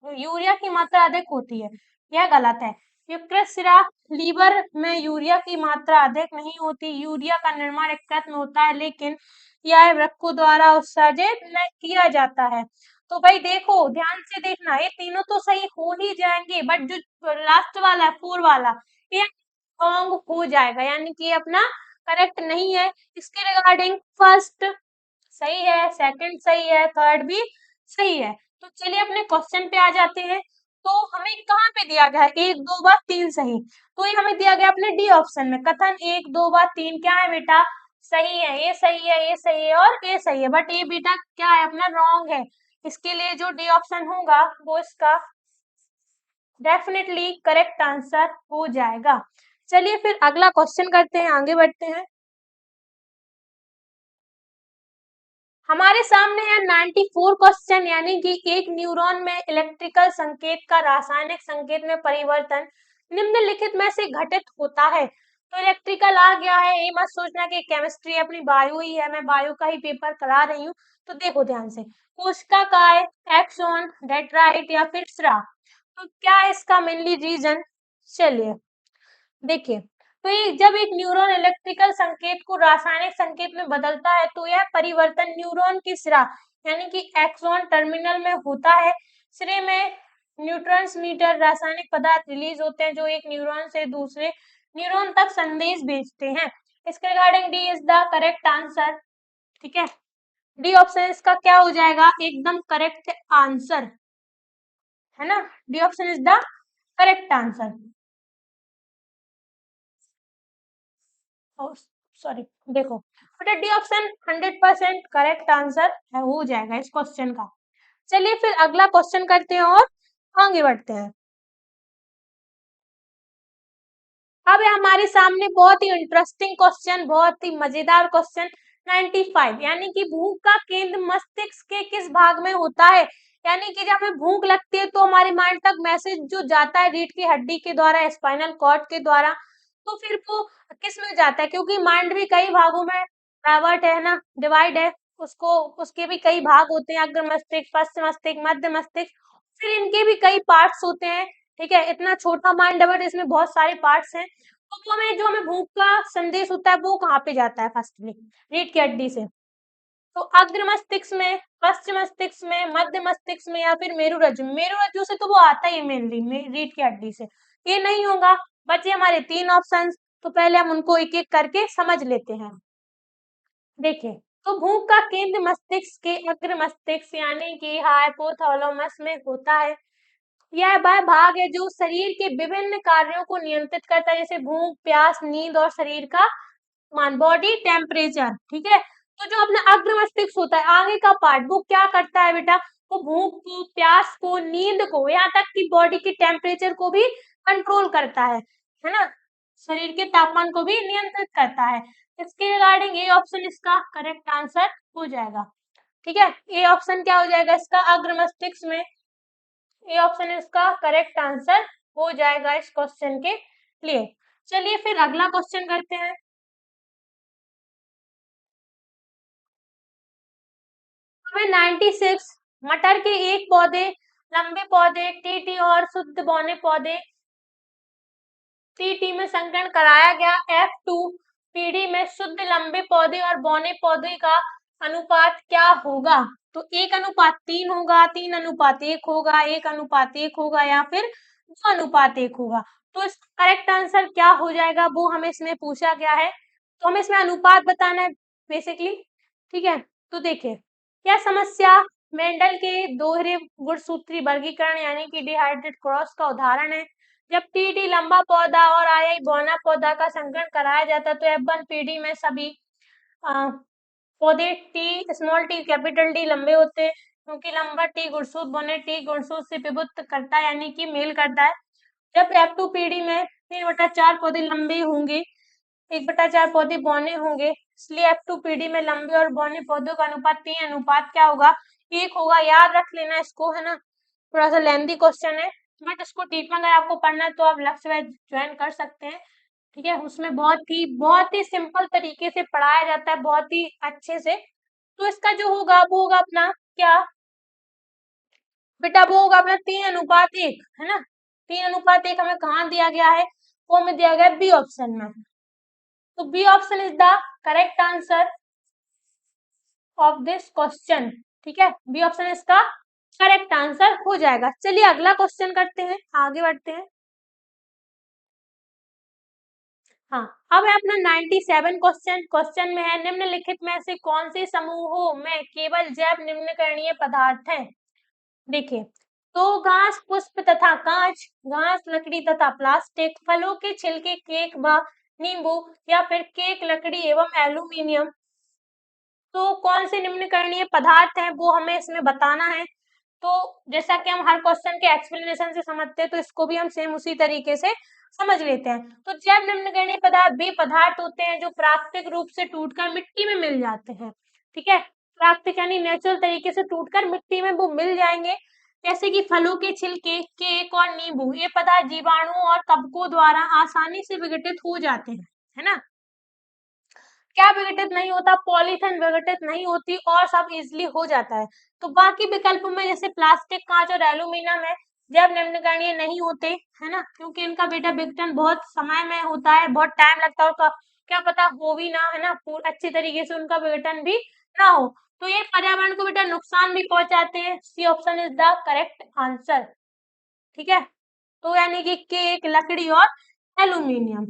यूरिया की मात्रा अधिक होती है, यह गलत है। यकृत शिरा लीवर में यूरिया की मात्रा अधिक नहीं होती। यूरिया का निर्माण यकृत में होता है, लेकिन यह वृक्कों द्वारा उत्सर्जित नहीं किया जाता है। तो भाई देखो, ध्यान से देखना, ये तीनों तो सही हो ही जाएंगे, बट जो लास्ट वाला है 4 वाला, ये रॉन्ग हो जाएगा, यानी कि अपना करेक्ट नहीं है। इसके रिगार्डिंग फर्स्ट सही है, सेकंड सही है, थर्ड भी सही है। तो चलिए अपने क्वेश्चन पे आ जाते हैं। तो हमें कहाँ पे दिया गया है 1, 2 व 3 सही, तो ये हमें दिया गया अपने डी ऑप्शन में। कथन 1, 2 व 3 क्या है बेटा, सही है। ये सही है, ये सही है और ये सही है, बट ये बेटा क्या है, अपना रॉन्ग है। इसके लिए जो डी ऑप्शन होगा वो इसका डेफिनेटली करेक्ट आंसर हो जाएगा। चलिए फिर अगला क्वेश्चन करते हैं, आगे बढ़ते हैं। हमारे सामने है 94 क्वेश्चन, यानी कि एक न्यूरॉन में इलेक्ट्रिकल संकेत का रासायनिक संकेत में परिवर्तन निम्नलिखित में से घटित होता है। तो इलेक्ट्रिकल आ गया है, ये मत सोचना कि केमिस्ट्री अपनी बायो ही है, मैं बायो का ही पेपर करा रही हूँ। तो देखो ध्यान से, कोशिका काय, एक्सॉन, डेंड्राइट या फिर स्राव, तो क्या है इसका मेनली रीजन। चलिए देखिए, तो ये जब एक न्यूरॉन इलेक्ट्रिकल संकेत को रासायनिक संकेत में बदलता है, तो यह परिवर्तन न्यूरॉन की सिरा यानी कि एक्सॉन टर्मिनल में होता है। सिरे में न्यूट्रांसमीटर रासायनिक पदार्थ रिलीज होते हैं, जो एक न्यूरॉन से दूसरे न्यूरॉन तक संदेश भेजते हैं। इसके regarding D is the correct answer. ठीक है, डी ऑप्शन इसका क्या हो जाएगा, एकदम करेक्ट आंसर है ना। D option is the correct answer. Sorry, देखो डी ऑप्शन 100% करेक्ट आंसर है, हो जाएगा इस क्वेश्चन का। चलिए फिर अगला क्वेश्चन करते हैं और आगे बढ़ते हैं। अब है हमारे सामने बहुत ही इंटरेस्टिंग क्वेश्चन, बहुत ही मजेदार क्वेश्चन 95, यानी कि भूख का केंद्र मस्तिष्क के किस भाग में होता है। यानी कि जब हमें भूख लगती है तो हमारे माइंड तक मैसेज जो जाता है रीढ़ की हड्डी के द्वारा, स्पाइनल कॉर्ड के द्वारा, तो फिर वो किस में जाता है, क्योंकि माइंड भी कई भागों में डाइवर्ट है ना, डिवाइड है, उसको उसके भी कई भाग होते हैं, अग्र मस्तिष्क, पश्च मस्तिष्क, मध्य मस्तिष्क, फिर इनके भी कई पार्ट्स होते हैं। ठीक है, इतना छोटा माइंड है बट इसमें बहुत सारे पार्ट्स हैं। तो वो हमें जो हमें भूख का संदेश होता है वो कहाँ पे जाता है, फर्स्टली रीढ़ की हड्डी से। तो अग्र मस्तिष्क में, पश्च मस्तिष्क में, मध्य मस्तिष्क में या फिर मेरुरज्जु। मेरुरज्जु से तो वो आता ही मेनली रीढ़ की हड्डी से, ये नहीं होगा। बचे हमारे 3 ऑप्शंस, तो पहले हम उनको एक एक करके समझ लेते हैं। देखिए, तो भूख का केंद्र मस्तिष्क के अग्र मस्तिष्क यानी कि हाइपोथैलेमस में होता है। यह वह भाग है जो शरीर के विभिन्न कार्यों को नियंत्रित करता है, जैसे भूख, प्यास, नींद और शरीर का मान, बॉडी टेम्परेचर। ठीक है, तो जो अपना अग्र मस्तिष्क होता है, आगे का पार्ट, वो क्या करता है बेटा, वो भूख को, प्यास को, नींद को, यहाँ तक कि बॉडी की टेम्परेचर को भी कंट्रोल करता है ना, शरीर के तापमान को भी नियंत्रित करता है। इसके रिगार्डिंग ए ऑप्शन इसका करेक्ट आंसर हो जाएगा। ठीक है, ए ऑप्शन क्या हो जाएगा इसका, अग्र मस्तिष्क में ए ऑप्शन इसका करेक्ट आंसर हो जाएगा इस क्वेश्चन के लिए। चलिए फिर अगला क्वेश्चन करते हैं। हमें 96 मटर के एक पौधे, लंबे पौधे, टीटी और शुद्ध बौने पौधे, टीटी में संकरण कराया गया। F2 पीढ़ी में शुद्ध लंबे पौधे और बौने पौधे का अनुपात क्या होगा, तो 1:3 होगा, 3:1 होगा, 1:1 होगा, या फिर 2:1 होगा। तो इसका करेक्ट आंसर क्या हो जाएगा, वो हमें इसमें पूछा गया है, तो हमें इसमें अनुपात बताना है बेसिकली। ठीक है, तो देखिए क्या समस्या मेंडल के दोहरे गुणसूत्री वर्गीकरण यानी कि डिहाइड्रेट क्रॉस का उदाहरण है। जब टीडी लंबा पौधा और आई बौना पौधा का संकरण कराया जाता है, तो F1 पीढ़ी में सभी पौधे T small T capital D लंबे होते हैं, क्योंकि लंबा टी गुणसूत्र बौने टी गुणसूत्र से विभक्त करता है, यानी कि मेल करता है। जब F2 पीढ़ी में 3/4 पौधे लंबे होंगे, 1/4 पौधे बौने होंगे, इसलिए F2 पीढ़ी में लंबे और बौने पौधों का अनुपात 3:1 क्या होगा, 1 होगा। याद रख लेना इसको, है ना, थोड़ा सा लेंथी क्वेश्चन है, बट इसको डीप में अगर आपको पढ़ना है तो आप लक्ष्य बैच ज्वाइन कर सकते हैं। ठीक है, उसमें बहुत ही सिंपल तरीके से पढ़ाया जाता है, बहुत ही अच्छे से। तो इसका जो होगा वो होगा अपना क्या बेटा, वो होगा अपना 3:1, है ना। 3:1 हमें कहाँ दिया गया है, वो हमें दिया गया है बी ऑप्शन में। तो B option is the correct answer of this question. ठीक है, बी ऑप्शन इसका करेक्ट आंसर हो जाएगा। चलिए अगला क्वेश्चन करते हैं, आगे बढ़ते हैं। हाँ, अब है अपना 97 क्वेश्चन में है, निम्नलिखित में से कौन से समूहों में केवल जैव निम्नकरणीय पदार्थ है। देखिए, तो घास, पुष्प तथा कांच, घास, लकड़ी तथा प्लास्टिक, फलों के छिलके, केक व नींबू, या फिर केक, लकड़ी एवं एल्यूमिनियम। तो कौन से निम्नकरणीय पदार्थ हैं वो हमें इसमें बताना है। तो जैसा कि हम हर क्वेश्चन के एक्सप्लेनेशन से समझते हैं, तो इसको भी हम सेम उसी तरीके से समझ लेते हैं। तो जैव निम्नकरणीय पदार्थ वे पदार्थ होते हैं जो प्राकृतिक रूप से टूटकर मिट्टी में मिल जाते हैं। ठीक है, प्राकृतिक यानी नेचुरल तरीके से टूटकर मिट्टी में वो मिल जाएंगे, जैसे कि फलों के छिलके, केक और नींबू। ये पदार्थ जीवाणुओं और कवकों द्वारा आसानी से विघटित हो जाते हैं, है ना। क्या विघटित नहीं होता, पॉलीथिन विघटित नहीं होती, और सब इजिली हो जाता है। तो बाकी विकल्पों में जैसे प्लास्टिक, कांच और एल्यूमिनियम है, जैव निम्नकरणीय नहीं होते, है ना, क्योंकि इनका बेटा विघटन बहुत समय में होता है, बहुत टाइम लगता है, और क्या पता हो भी ना, है ना, अच्छी तरीके से उनका विघटन भी ना हो। तो ये पर्यावरण को बेटा नुकसान भी पहुंचाते हैं। C option is the correct answer. ठीक है, तो यानी कि केक, लकड़ी और एल्यूमिनियम।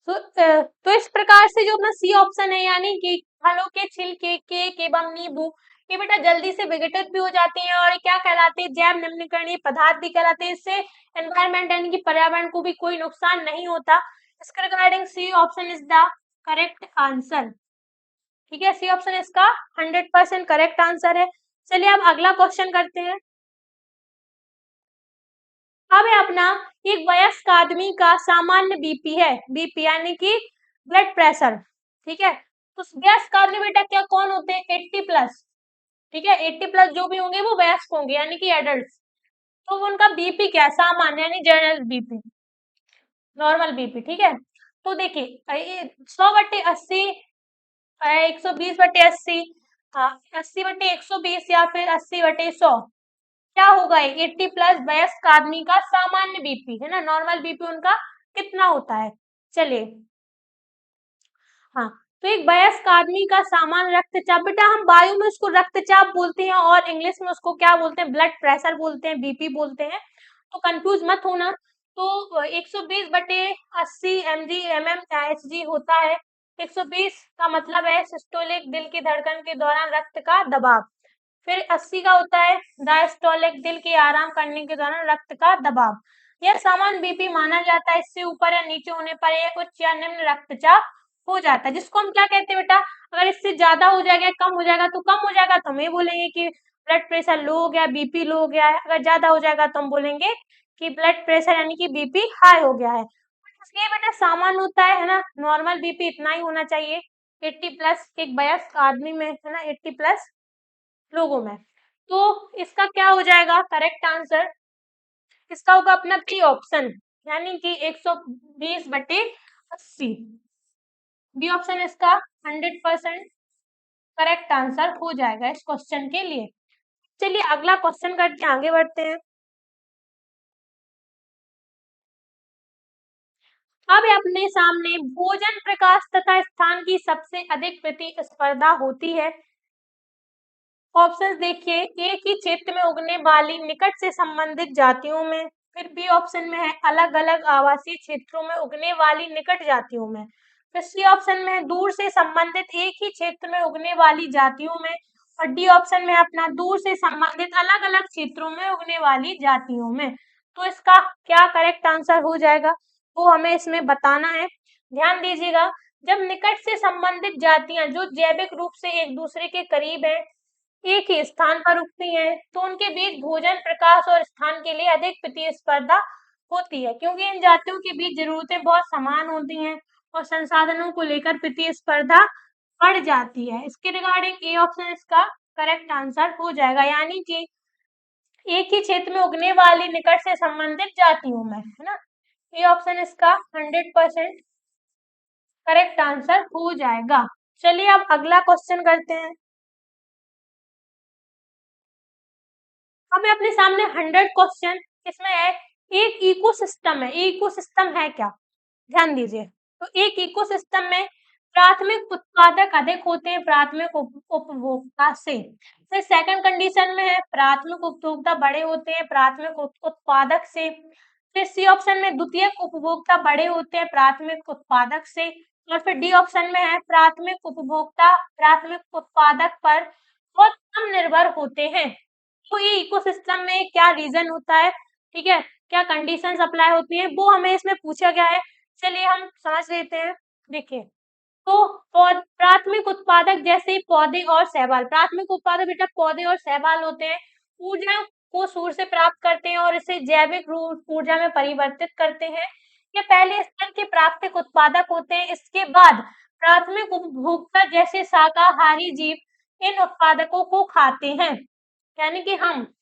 तो इस प्रकार से जो अपना सी ऑप्शन है, यानी कि फलों के छिलके, केक एवं नींबू, ये बेटा जल्दी से विघटित भी हो जाते हैं और क्या कहलाते हैं, जैव निम्नकरणीय पदार्थ भी कहलाते हैं। इससे एनवायरमेंट यानी कि पर्यावरण को भी कोई नुकसान नहीं होता। इसके regarding C option is the correct answer. ठीक है, सी ऑप्शन इसका 100% करेक्ट आंसर है। चलिए अब अगला क्वेश्चन करते हैं। अब है अपना एक वयस्क आदमी का सामान्य बीपी है, बीपी यानी कि ब्लड प्रेशर। ठीक है, तो वयस्क आदमी बेटा क्या कौन होते हैं, 80+। ठीक है, 80+ जो भी होंगे वो वयस्क होंगे यानी कि एडल्ट। तो उनका बीपी क्या, सामान्य यानी जनरल बीपी, नॉर्मल बीपी। ठीक है, तो देखिए 100/80, 120/80, 80/120, या फिर 80/100, क्या होगा, 80+ वयस्क आदमी का सामान्य बीपी, है ना, नॉर्मल बीपी उनका कितना होता है। चलिए, हाँ, तो एक वयस्क आदमी का सामान्य रक्तचाप, बेटा हम वायु में उसको रक्तचाप बोलते हैं और इंग्लिश में उसको क्या बोलते हैं, ब्लड प्रेशर बोलते हैं, बीपी बोलते हैं, तो कंफ्यूज मत होना। तो 120/80 mg/mm/hg होता है। 120 का मतलब है सिस्टोलिक, दिल की धड़कन के दौरान रक्त का दबाव। फिर 80 का होता है डायस्टोलिक, दिल के आराम करने के दौरान रक्त का दबाव। यह सामान्य बीपी माना जाता है, इससे ऊपर या नीचे होने पर यह उच्च या निम्न रक्तचाप हो जाता है, जिसको हम क्या कहते हैं बेटा, अगर इससे ज्यादा हो जाएगा, कम हो जाएगा, तो कम हो जाएगा तो हम ये बोलेंगे कि ब्लड प्रेशर लो हो गया, बीपी लो हो गया है। अगर ज्यादा हो जाएगा तो हम बोलेंगे कि ब्लड प्रेशर यानी कि बीपी हाई हो गया है। ये बेटा सामान्य होता है ना, नॉर्मल बीपी इतना ही होना चाहिए 80 प्लस एक वयस्क आदमी में, है ना, 80 प्लस लोगों में। तो इसका क्या हो जाएगा करेक्ट आंसर, इसका होगा अपना बी ऑप्शन, यानी कि 120/80। बी ऑप्शन इसका 100% करेक्ट आंसर हो जाएगा इस क्वेश्चन के लिए। चलिए अगला क्वेश्चन करके आगे बढ़ते हैं। अब अपने सामने भोजन, प्रकाश तथा स्थान की सबसे अधिक प्रतिस्पर्धा होती है। ऑप्शंस देखिए, एक ही क्षेत्र में उगने वाली निकट से संबंधित जातियों में। फिर बी ऑप्शन में है अलग अलग आवासीय क्षेत्रों में उगने वाली निकट जातियों में। फिर सी ऑप्शन में है दूर से संबंधित एक ही क्षेत्र में उगने वाली जातियों में। और डी ऑप्शन में अपना दूर से संबंधित अलग अलग क्षेत्रों में उगने वाली जातियों में। तो इसका क्या करेक्ट आंसर हो जाएगा वो हमें इसमें बताना है। ध्यान दीजिएगा, जब निकट से संबंधित जातियां जो जैविक रूप से एक दूसरे के करीब है, एक ही स्थान पर उगती हैं, तो उनके बीच भोजन, प्रकाश और स्थान के लिए अधिक प्रतिस्पर्धा होती है, क्योंकि इन जातियों के बीच जरूरतें बहुत समान होती हैं और संसाधनों को लेकर प्रतिस्पर्धा बढ़ जाती है। इसके रिगार्डिंग ए ऑप्शन इसका करेक्ट आंसर हो जाएगा, यानी कि एक ही क्षेत्र में उगने वाली निकट से संबंधित जातियों में, है ना। ए ऑप्शन इसका 100% करेक्ट आंसर हो जाएगा। चलिए अब अगला क्वेश्चन करते हैं। हमें अपने सामने 100 क्वेश्चन इसमें है, एक इकोसिस्टम है। इकोसिस्टम है क्या, ध्यान दीजिए। तो एक इकोसिस्टम में प्राथमिक उत्पादक अधिक होते हैं प्राथमिक उपभोक्ता से। फिर सेकंड कंडीशन में है प्राथमिक उपभोक्ता बड़े होते हैं प्राथमिक उत्पादक से। फिर सी ऑप्शन में द्वितीयक उपभोक्ता बड़े होते हैं प्राथमिक उत्पादक से। और फिर डी ऑप्शन में है प्राथमिक उपभोक्ता प्राथमिक उत्पादक पर बहुत कम निर्भर होते हैं। तो ये इकोसिस्टम में क्या रीजन होता है, ठीक है, क्या कंडीशंस अप्लाई होती हैं, वो हमें इसमें पूछा गया है। चलिए हम समझ लेते हैं। देखिए, तो प्राथमिक उत्पादक जैसे पौधे और शैवाल, प्राथमिक उत्पादक बेटा पौधे और शैवाल होते हैं, ऊर्जा को सूर्य से प्राप्त करते हैं और इसे जैविक ऊर्जा में परिवर्तित करते हैं। ये पहले स्तर के प्राथमिक उत्पादक होते हैं। इसके बाद प्राथमिक उपभोक्ता जैसे शाकाहारी जीव इन उत्पादकों को खाते हैं, यानी कि हम,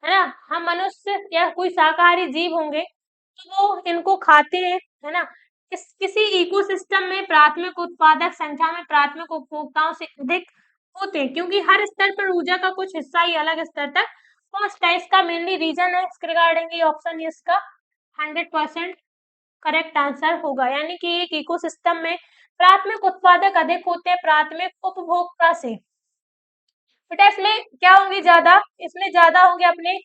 है ना, हम मनुष्य या कोई शाकाहारी जीव होंगे तो वो इनको खाते हैं, है ना। किसी इकोसिस्टम में प्राथमिक उत्पादक संख्या में प्राथमिक उपभोक्ताओं से अधिक होते हैं, क्योंकि हर स्तर पर ऊर्जा का कुछ हिस्सा ही अलग स्तर तक पहुंचता है। इसका मेनली रीजन है, इसके रिगार्डिंग ये ऑप्शन इसका 100% करेक्ट आंसर होगा, यानी कि एक इकोसिस्टम में प्राथमिक उत्पादक अधिक होते हैं प्राथमिक उपभोक्ता से। बेटा इसमें क्या होंगे ज्यादा, इसमें ज्यादा होंगे अपने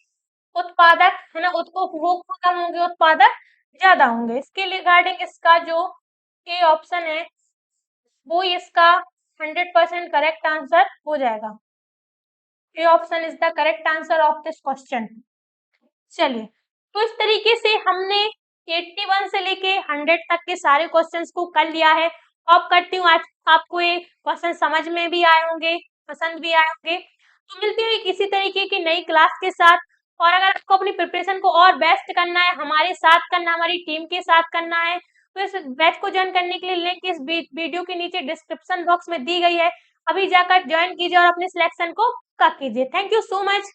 उत्पादक, है ना, उपभोक्ता कम होंगे उत्पादक ज्यादा होंगे। इसके रिगार्डिंग इसका जो ए ऑप्शन है वो इसका 100% करेक्ट आंसर हो जाएगा। A option is the correct answer of this question. चलिए, तो इस तरीके से हमने 81 से लेके 100 तक के सारे क्वेश्चंस को कर लिया है। अब करती हूँ आज आपको ये क्वेश्चन समझ में भी आए होंगे, पसंद भी आए होंगे। तो मिलती है किसी तरीके की नई क्लास के साथ। और अगर आपको अपनी प्रिपरेशन को और बेस्ट करना है, हमारे साथ करना, हमारी टीम के साथ करना है, तो इस बैच को ज्वाइन करने के लिए लिंक इस वीडियो के नीचे डिस्क्रिप्शन बॉक्स में दी गई है। अभी जाकर ज्वाइन कीजिए और अपने सिलेक्शन को पक्का कीजिए। Thank you so much.